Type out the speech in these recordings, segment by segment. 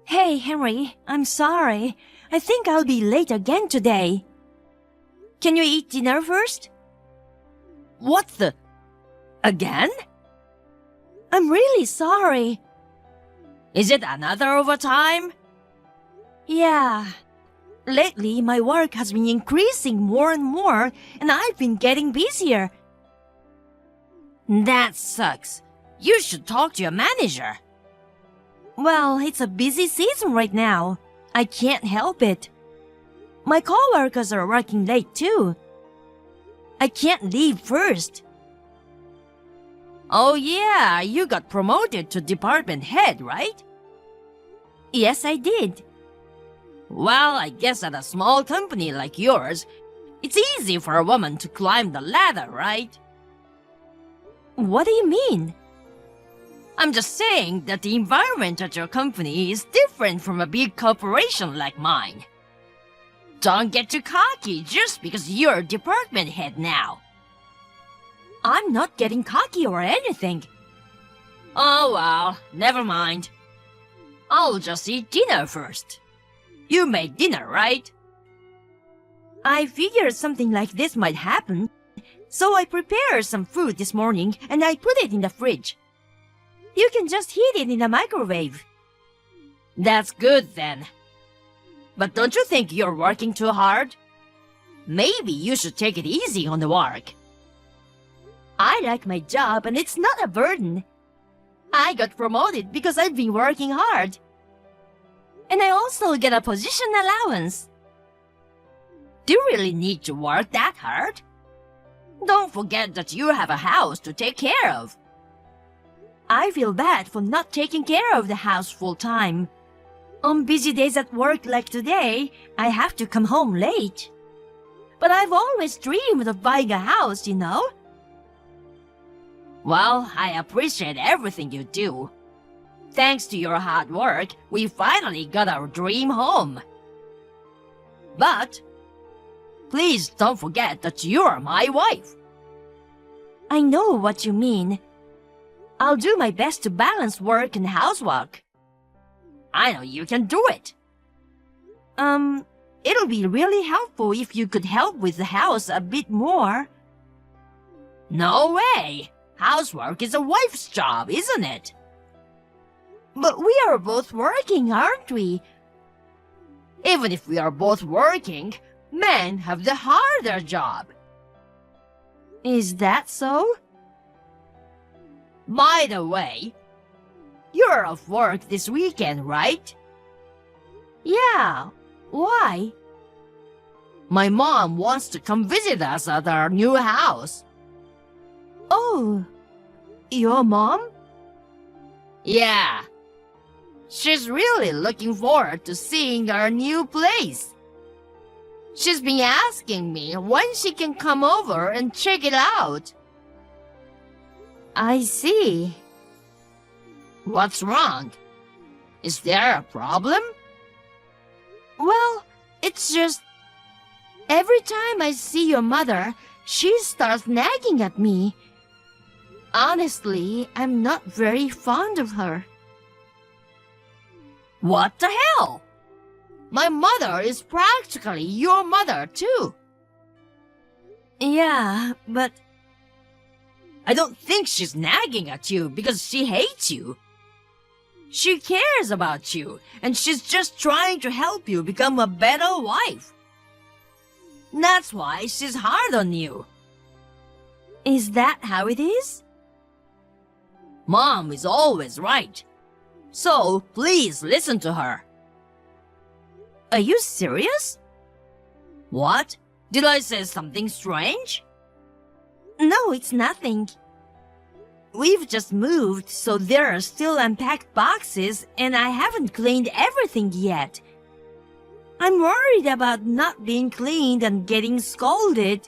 Hey, Henry, I'm sorry. I think I'll be late again today. Can you eat dinner first? What the? Again? I'm really sorry. Is it another overtime? Yeah. Lately, my work has been increasing more and more, and I've been getting busier. That sucks. You should talk to your manager. Well, it's a busy season right now. I can't help it. My coworkers are working late too. I can't leave first. Oh yeah, you got promoted to department head, right? Yes, I did. Well, I guess at a small company like yours, it's easy for a woman to climb the ladder, right? What do you mean? I'm just saying that the environment at your company is different from a big corporation like mine. Don't get too cocky just because you're department head now. I'm not getting cocky or anything. Oh well, never mind. I'll just eat dinner first. You made dinner, right? I figured something like this might happen, so I prepared some food this morning and I put it in the fridge. You can just heat it in the microwave. That's good then. But don't you think you're working too hard? Maybe you should take it easy on the work. I like my job and it's not a burden. I got promoted because I've been working hard. And I also get a position allowance. Do you really need to work that hard? Don't forget that you have a house to take care of. I feel bad for not taking care of the house full time. On busy days at work like today, I have to come home late. But I've always dreamed of buying a house, you know? Well, I appreciate everything you do. Thanks to your hard work, we finally got our dream home. But please don't forget that you're my wife. I know what you mean. I'll do my best to balance work and housework. I know you can do it. It'll be really helpful if you could help with the house a bit more. No way! Housework is a wife's job, isn't it? But we are both working, aren't we? Even if we are both working, men have the harder job. Is that so? By the way, you're off work this weekend, right? Yeah. Why? My mom wants to come visit us at our new house. Oh, your mom? Yeah. She's really looking forward to seeing our new place. She's been asking me when she can come over and check it out. I see. What's wrong? Is there a problem? Well, it's just... every time I see your mother, she starts nagging at me. Honestly, I'm not very fond of her. What the hell? My mother is practically your mother, too. Yeah, but... I don't think she's nagging at you because she hates you. She cares about you, and she's just trying to help you become a better wife. That's why she's hard on you. Is that how it is? Mom is always right. So please listen to her. Are you serious? What? Did I say something strange? No, it's nothing. We've just moved, so there are still unpacked boxes, and I haven't cleaned everything yet. I'm worried about not being cleaned and getting scolded.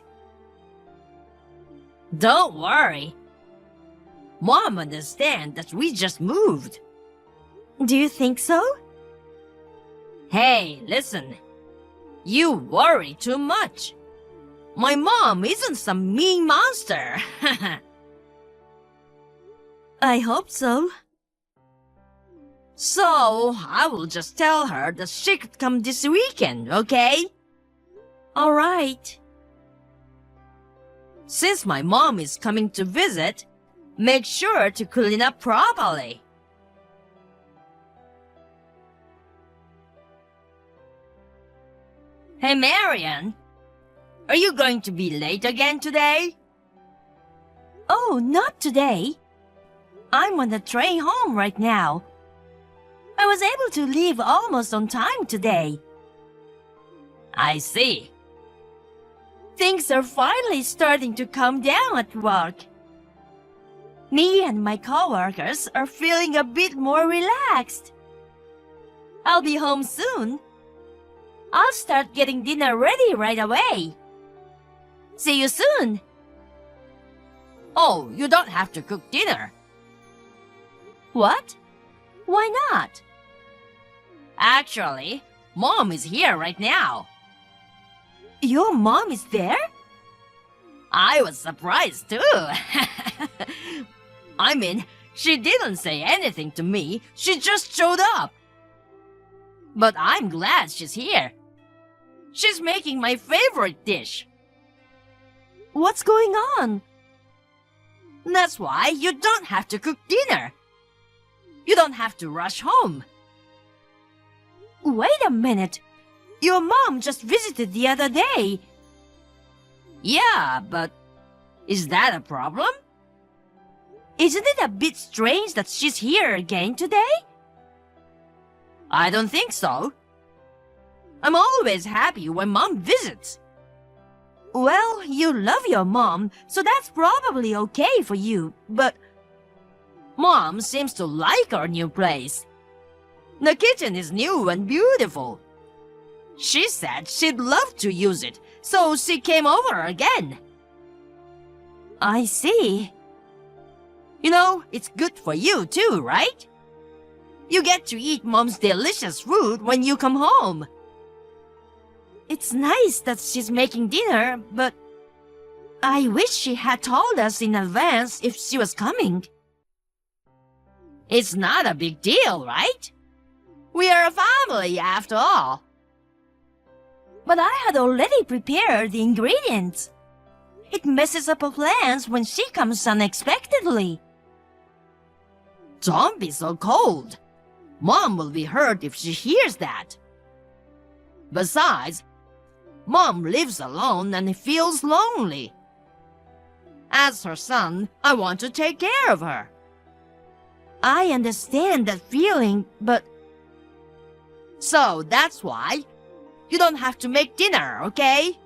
Don't worry. Mom understands that we just moved. Do you think so? Hey, listen. You worry too much. My mom isn't some mean monster. I hope so. So, I will just tell her that she could come this weekend, okay? All right. Since my mom is coming to visit, make sure to clean up properly. Hey, Marian, are you going to be late again today? Oh, not today. I'm on the train home right now. I was able to leave almost on time today. I see. Things are finally starting to calm down at work. Me and my coworkers are feeling a bit more relaxed. I'll be home soon. I'll start getting dinner ready right away. See you soon. Oh, you don't have to cook dinner. What? Why not? Actually, Mom is here right now. Your mom is there? I was surprised too. I mean, she didn't say anything to me, she just showed up. But I'm glad she's here. She's making my favorite dish. What's going on? That's why you don't have to cook dinner. You don't have to rush home. Wait a minute. Your mom just visited the other day. Yeah, but is that a problem? Isn't it a bit strange that she's here again today? I don't think so. I'm always happy when Mom visits. Well, you love your mom, so that's probably okay for you, but Mom seems to like our new place. The kitchen is new and beautiful. She said she'd love to use it, so she came over again. I see. You know, it's good for you too, right? You get to eat Mom's delicious food when you come home. It's nice that she's making dinner, but I wish she had told us in advance if she was coming. It's not a big deal, right? We are a family after all. But I had already prepared the ingredients. It messes up our plans when she comes unexpectedly. Don't be so cold. Mom will be hurt if she hears that. Besides, Mom lives alone and feels lonely. As her son, I want to take care of her. I understand that feeling, but So that's why you don't have to make dinner, okay?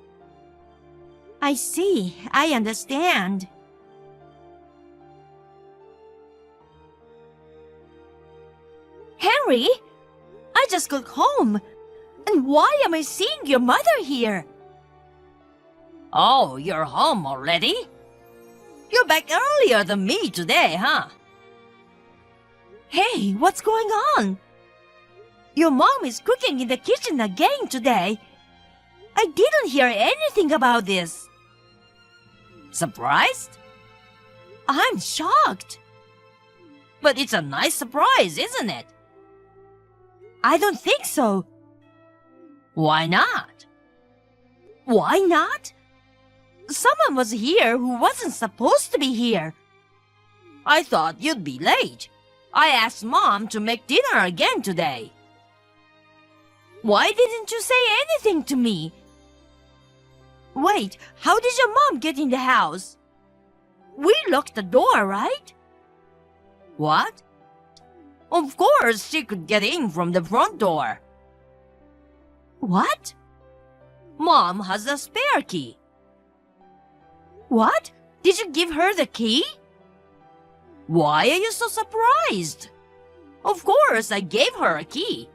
I see. I understand. Henry, I just got home. And why am I seeing your mother here? Oh, you're home already? You're back earlier than me today, huh? Hey, what's going on? Your mom is cooking in the kitchen again today. I didn't hear anything about this. Surprised? I'm shocked. But it's a nice surprise, isn't it? I don't think so. Why not? Why not? Someone was here who wasn't supposed to be here. I thought you'd be late. I asked Mom to make dinner again today. Why didn't you say anything to me? Wait, how did your mom get in the house? We locked the door, right? What? Of course she could get in from the front door. What? Mom has a spare key. What? Did you give her the key? Why are you so surprised? Of course I gave her a key.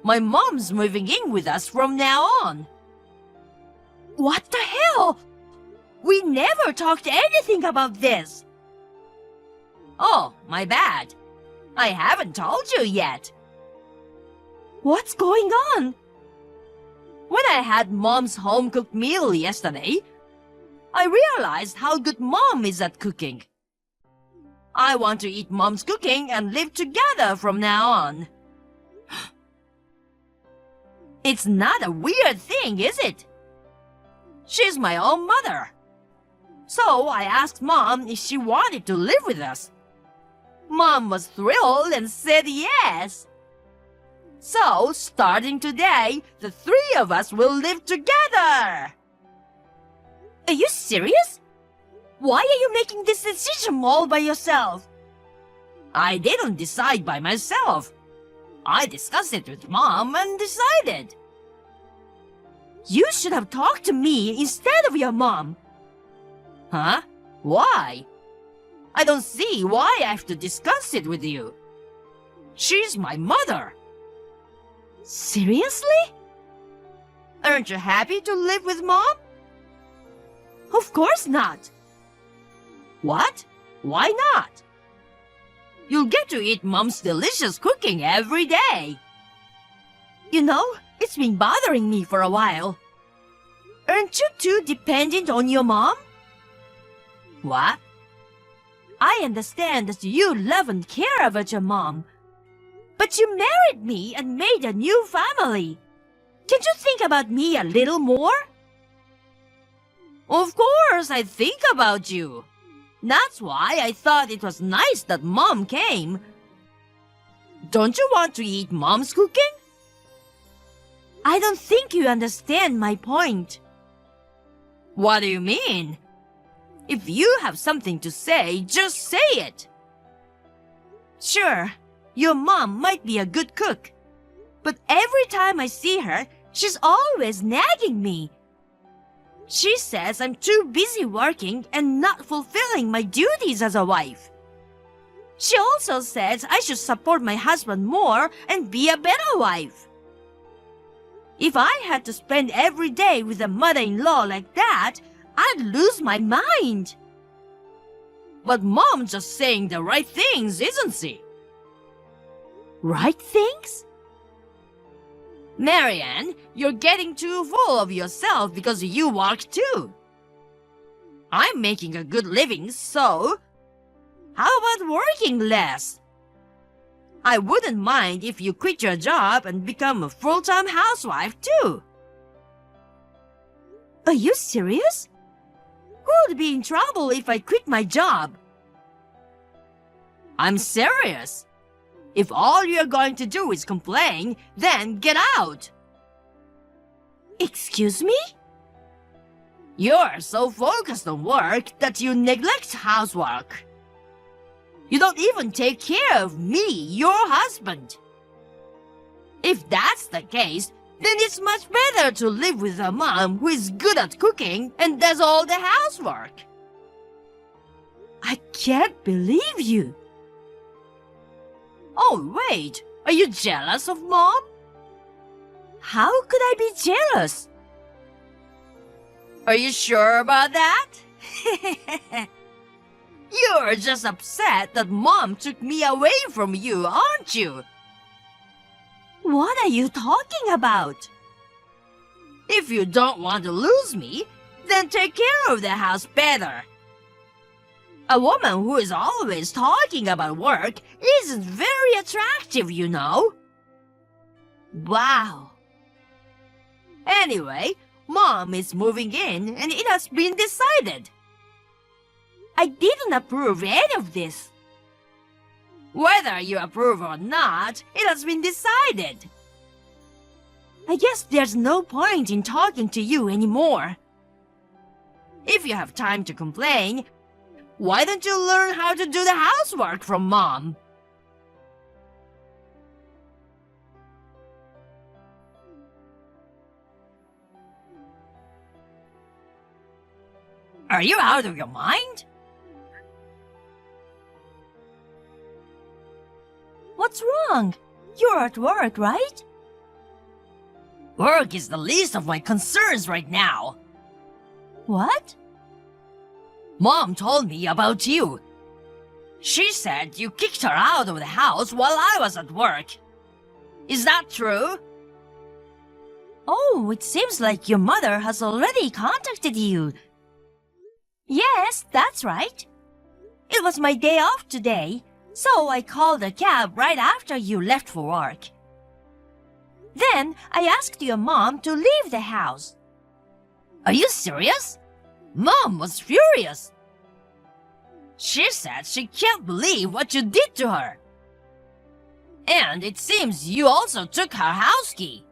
My mom's moving in with us from now on. What the hell? We never talked anything about this. Oh, my bad. I haven't told you yet. What's going on? When I had Mom's home-cooked meal yesterday, I realized how good Mom is at cooking. I want to eat Mom's cooking and live together from now on. It's not a weird thing, is it? She's my own mother. So I asked Mom if she wanted to live with us. Mom was thrilled and said yes. So, starting today, the three of us will live together. Are you serious? Why are you making this decision all by yourself? I didn't decide by myself. I discussed it with Mom and decided. You should have talked to me instead of your mom. Huh? Why? I don't see why I have to discuss it with you. She's my mother. Seriously? Aren't you happy to live with Mom? Of course not. What? Why not? You'll get to eat Mom's delicious cooking every day. You know, it's been bothering me for a while. Aren't you too dependent on your mom? What? I understand that you love and care about your mom. But you married me and made a new family. Can't you think about me a little more? Of course, I think about you. That's why I thought it was nice that Mom came. Don't you want to eat Mom's cooking? I don't think you understand my point. What do you mean? If you have something to say, just say it. Sure, your mom might be a good cook. But every time I see her, she's always nagging me. She says I'm too busy working and not fulfilling my duties as a wife. She also says I should support my husband more and be a better wife. If I had to spend every day with a mother-in-law like that, I'd lose my mind. But Mom's just saying the right things, isn't she? Right things? Marianne, you're getting too full of yourself because you work too. I'm making a good living, so how about working less? I wouldn't mind if you quit your job and become a full-time housewife too. Are you serious? Who would be in trouble if I quit my job? I'm serious. If all you're going to do is complain, then get out. Excuse me? You're so focused on work that you neglect housework. You don't even take care of me, your husband. If that's the case, then it's much better to live with a mom who is good at cooking and does all the housework. I can't believe you. Oh, wait. Are you jealous of Mom? How could I be jealous? Are you sure about that? You're just upset that Mom took me away from you, aren't you? What are you talking about? If you don't want to lose me, then take care of the house better. A woman who is always talking about work isn't very attractive, you know. Wow. Anyway, Mom is moving in and it has been decided. I didn't approve any of this. Whether you approve or not, it has been decided. I guess there's no point in talking to you anymore. If you have time to complain, why don't you learn how to do the housework from Mom? Are you out of your mind? What's wrong? You're at work, right? Work is the least of my concerns right now. What? Mom told me about you. She said you kicked her out of the house while I was at work. Is that true? Oh, it seems like your mother has already contacted you. Yes, that's right. It was my day off today, so I called a cab right after you left for work. Then I asked your mom to leave the house. Are you serious? Mom was furious. She said she can't believe what you did to her. And it seems you also took her house key.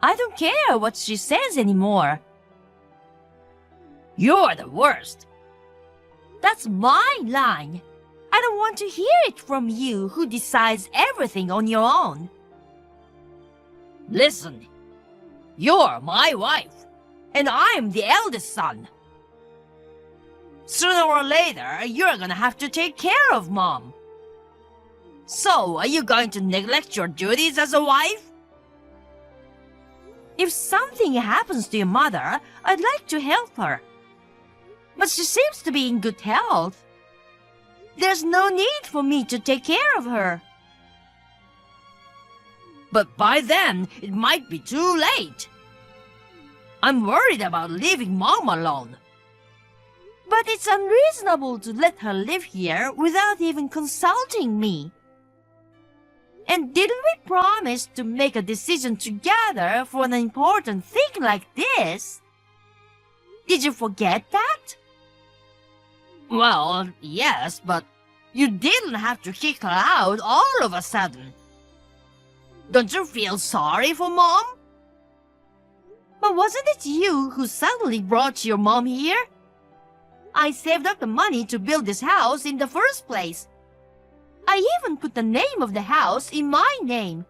I don't care what she says anymore. You're the worst. That's my line. I don't want to hear it from you who decides everything on your own. Listen, you're my wife, and I'm the eldest son. Sooner or later, you're gonna have to take care of Mom. So, are you going to neglect your duties as a wife? If something happens to your mother, I'd like to help her. But she seems to be in good health. There's no need for me to take care of her. But by then, it might be too late. I'm worried about leaving Mom alone. But it's unreasonable to let her live here without even consulting me. And didn't we promise to make a decision together for an important thing like this? Did you forget that? Well, yes, but you didn't have to kick her out all of a sudden. Don't you feel sorry for Mom? But wasn't it you who suddenly brought your mom here? I saved up the money to build this house in the first place. I even put the name of the house in my name.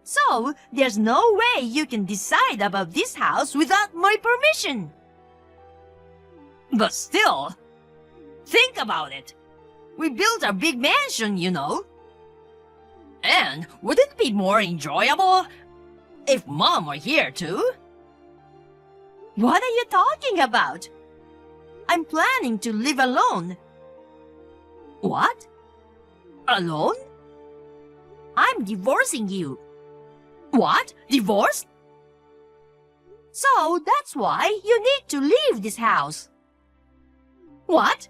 So, there's no way you can decide about this house without my permission. But still, think about it. We built a big mansion, you know. And would it be more enjoyable if Mom were here too? What are you talking about? I'm planning to live alone. What? Alone? I'm divorcing you. What? Divorced? So that's why you need to leave this house. What?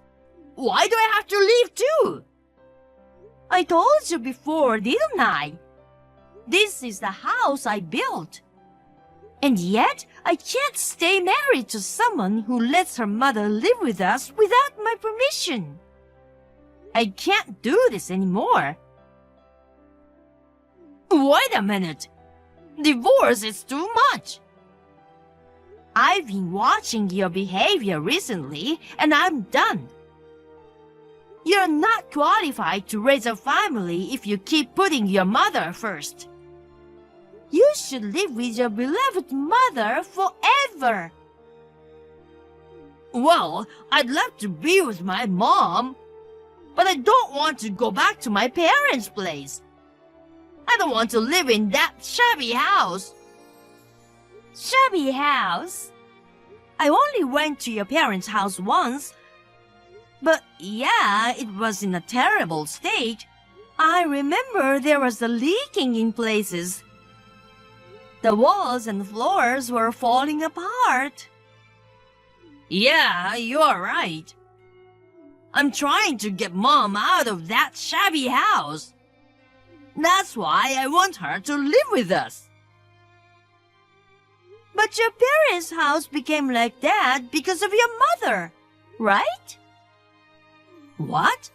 Why do I have to leave too? I told you before, didn't I? This is the house I built. And yet, I can't stay married to someone who lets her mother live with us without my permission. I can't do this anymore. Wait a minute. Divorce is too much. I've been watching your behavior recently, and I'm done. You're not qualified to raise a family if you keep putting your mother first. You should live with your beloved mother forever. Well, I'd love to be with my mom, but I don't want to go back to my parents' place. I don't want to live in that shabby house. Shabby house? I only went to your parents' house once. But yeah, it was in a terrible state. I remember there was a leaking in places. The walls and floors were falling apart. Yeah, you're right. I'm trying to get Mom out of that shabby house. That's why I want her to live with us. But your parents' house became like that because of your mother, right? What?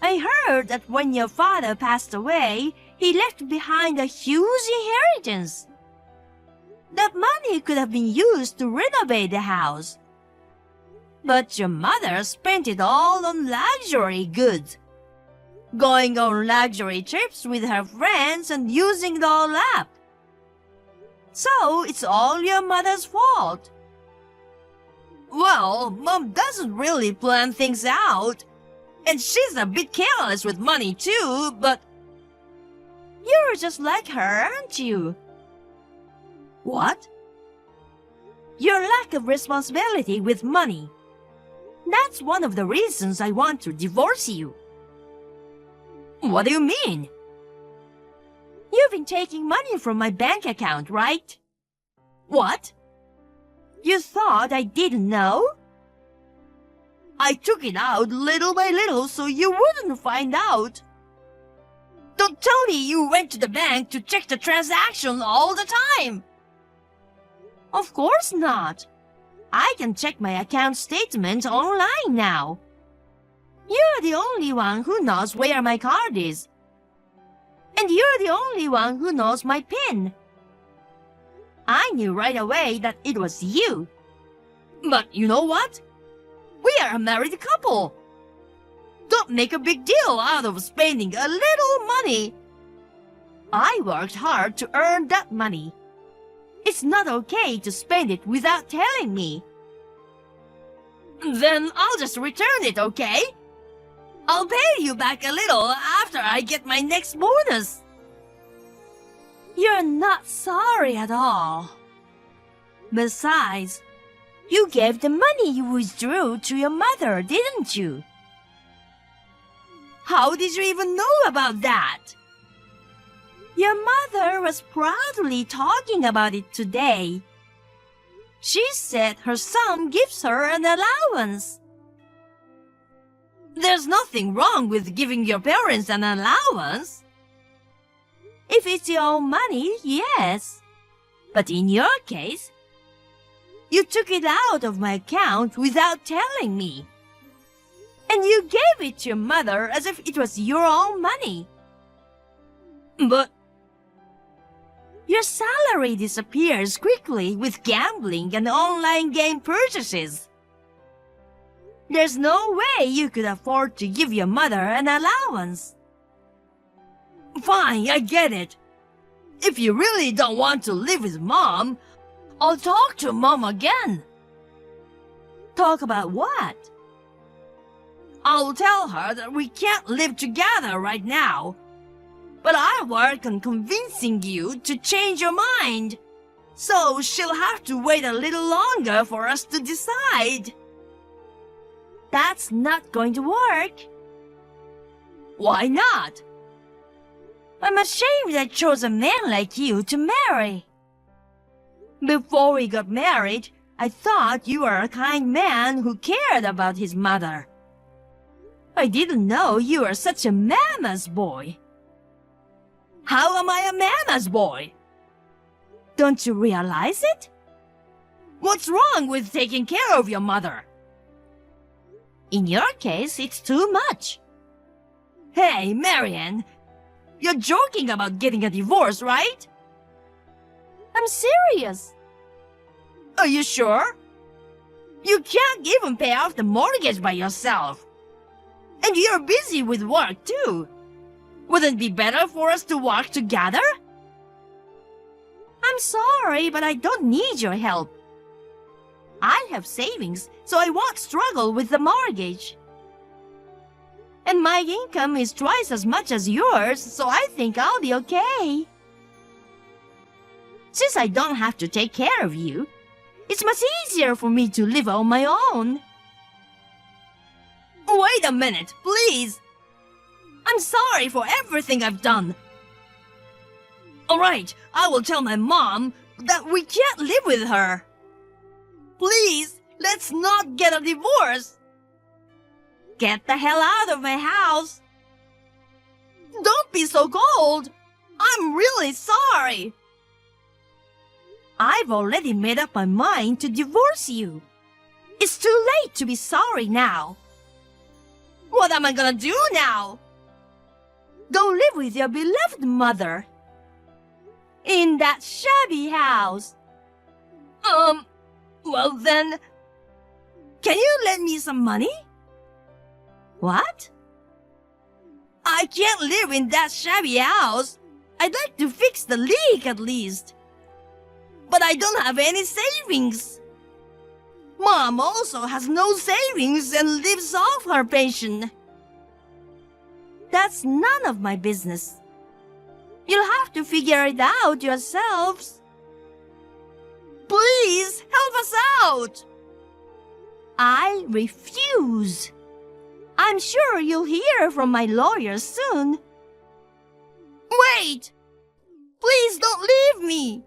I heard that when your father passed away, he left behind a huge inheritance. That money could have been used to renovate the house. But your mother spent it all on luxury goods, going on luxury trips with her friends and using it all up. So it's all your mother's fault. Well, Mom doesn't really plan things out. And she's a bit careless with money too, but... You're just like her, aren't you? What? Your lack of responsibility with money. That's one of the reasons I want to divorce you. What do you mean? You've been taking money from my bank account, right? What? You thought I didn't know? I took it out little by little so you wouldn't find out. Don't tell me you went to the bank to check the transaction all the time. Of course not. I can check my account statement online now. You're the only one who knows where my card is. And you're the only one who knows my PIN. I knew right away that it was you. But you know what? We are a married couple. Don't make a big deal out of spending a little money. I worked hard to earn that money. It's not okay to spend it without telling me. Then I'll just return it, okay? I'll pay you back a little after I get my next bonus. You're not sorry at all. Besides, you gave the money you withdrew to your mother, didn't you? How did you even know about that? Your mother was proudly talking about it today. She said her son gives her an allowance. There's nothing wrong with giving your parents an allowance. If it's your own money, yes. But in your case, you took it out of my account without telling me. And you gave it to your mother as if it was your own money. But your salary disappears quickly with gambling and online game purchases. There's no way you could afford to give your mother an allowance. Fine, I get it. If you really don't want to live with Mom, I'll talk to Mom again. Talk about what? I'll tell her that we can't live together right now. But I work on convincing you to change your mind. So she'll have to wait a little longer for us to decide. That's not going to work. Why not? I'm ashamed I chose a man like you to marry. Before we got married, I thought you were a kind man who cared about his mother. I didn't know you were such a mama's boy. How am I a mama's boy? Don't you realize it? What's wrong with taking care of your mother? In your case, it's too much. Hey, Marianne, you're joking about getting a divorce, right? I'm serious. Are you sure? You can't even pay off the mortgage by yourself. And you're busy with work, too. Wouldn't it be better for us to work together? I'm sorry, but I don't need your help. I have savings, so I won't struggle with the mortgage. And my income is twice as much as yours, so I think I'll be okay. Since I don't have to take care of you, it's much easier for me to live on my own. Wait a minute, please. I'm sorry for everything I've done. All right, I will tell my mom that we can't live with her. Please, let's not get a divorce. Get the hell out of my house. Don't be so cold. I'm really sorry. I've already made up my mind to divorce you. It's too late to be sorry now. What am I gonna do now? Go live with your beloved mother. In that shabby house. Well then, can you lend me some money? What? I can't live in that shabby house. I'd like to fix the leak at least. But I don't have any savings. Mom also has no savings and lives off her pension. That's none of my business. You'll have to figure it out yourselves. Please, help us out! I refuse. I'm sure you'll hear from my lawyer soon. Wait! Please don't leave me!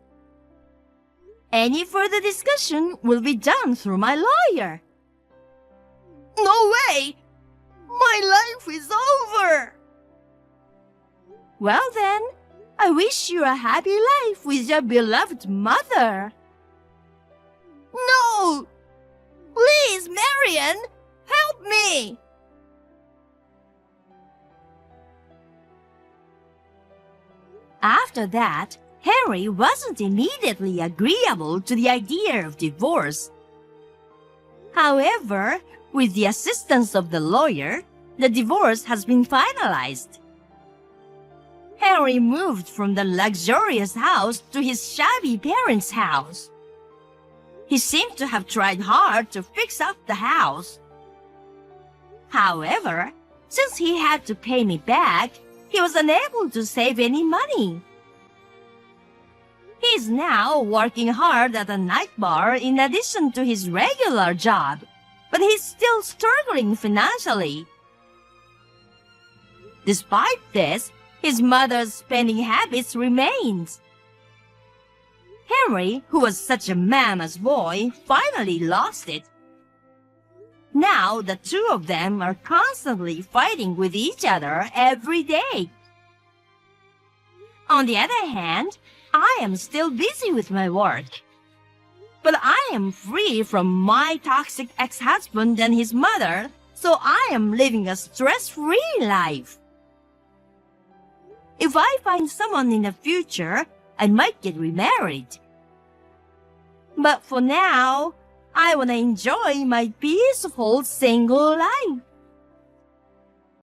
Any further discussion will be done through my lawyer. No way! My life is over! Well then, I wish you a happy life with your beloved mother. No! Please, Marian, help me! After that, Henry wasn't immediately agreeable to the idea of divorce. However, with the assistance of the lawyer, the divorce has been finalized. Henry moved from the luxurious house to his shabby parents' house. He seemed to have tried hard to fix up the house. However, since he had to pay me back, he was unable to save any money. He is now working hard at a night bar in addition to his regular job, but he's still struggling financially. Despite this, his mother's spending habits remains. Henry, who was such a mama's boy, finally lost it. Now the two of them are constantly fighting with each other every day. On the other hand, I am still busy with my work. But I am free from my toxic ex-husband and his mother, so I am living a stress-free life. If I find someone in the future, I might get remarried. But for now, I want to enjoy my peaceful single life.